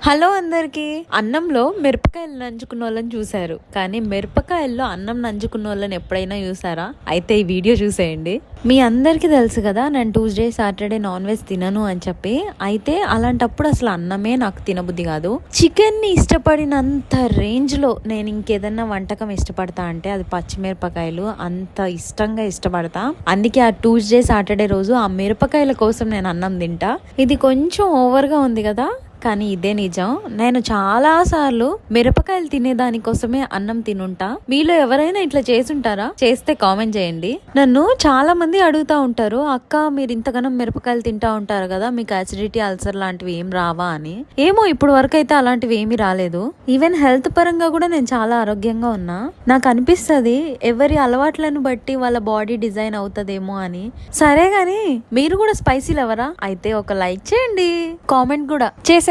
Hello అందరికి. అన్నంలో మిరపకాయలు నంచుకున్న వాళ్ళని చూసారు, కానీ మిరపకాయల్లో అన్నం నంచుకున్న వాళ్ళని ఎప్పుడైనా చూసారా? అయితే ఈ వీడియో చూసేయండి. మీ అందరికి తెలుసు కదా, నేను ట్యూస్డే సాటర్డే నాన్ వెజ్ తినను అని చెప్పి. అయితే అలాంటప్పుడు అసలు అన్నమే నాకు తినబుద్ధి కాదు. చికెన్ ని ఇష్టపడినంత రేంజ్ లో నేను ఇంకేదన్నా వంటకం ఇష్టపడతా అంటే అది పచ్చిమిరపకాయలు. అంత ఇష్టంగా ఇష్టపడతా. అందుకే ఆ ట్యూస్డే సాటర్డే రోజు ఆ మిరపకాయల కోసం నేను అన్నం తింటా. ఇది కొంచెం ఓవర్ గా ఉంది కదా, కానీ ఇదే నిజం. నేను చాలా సార్లు మిరపకాయలు తినేదానికోసమే అన్నం తినుంటా. మీలో ఎవరైనా ఇట్లా చేసుంటారా? చేస్తే కామెంట్ చేయండి. నన్ను చాలా మంది అడుగుతా ఉంటారు, అక్క మీరు ఇంతగానో మిరపకాయలు తింటా ఉంటారు కదా, మీకు అసిడిటీ అల్సర్ లాంటివి ఏం రావా అని. ఏమో ఇప్పుడు వరకు అయితే అలాంటివి ఏమీ రాలేదు. ఈవెన్ హెల్త్ పరంగా కూడా నేను చాలా ఆరోగ్యంగా ఉన్నా. నాకు అనిపిస్తుంది ఎవరి అలవాట్లను బట్టి వాళ్ళ బాడీ డిజైన్ అవుతుందేమో అని. సరే గాని మీరు కూడా స్పైసీ లవరా? అయితే ఒక లైక్ చేయండి, కామెంట్ కూడా చేసేయండి.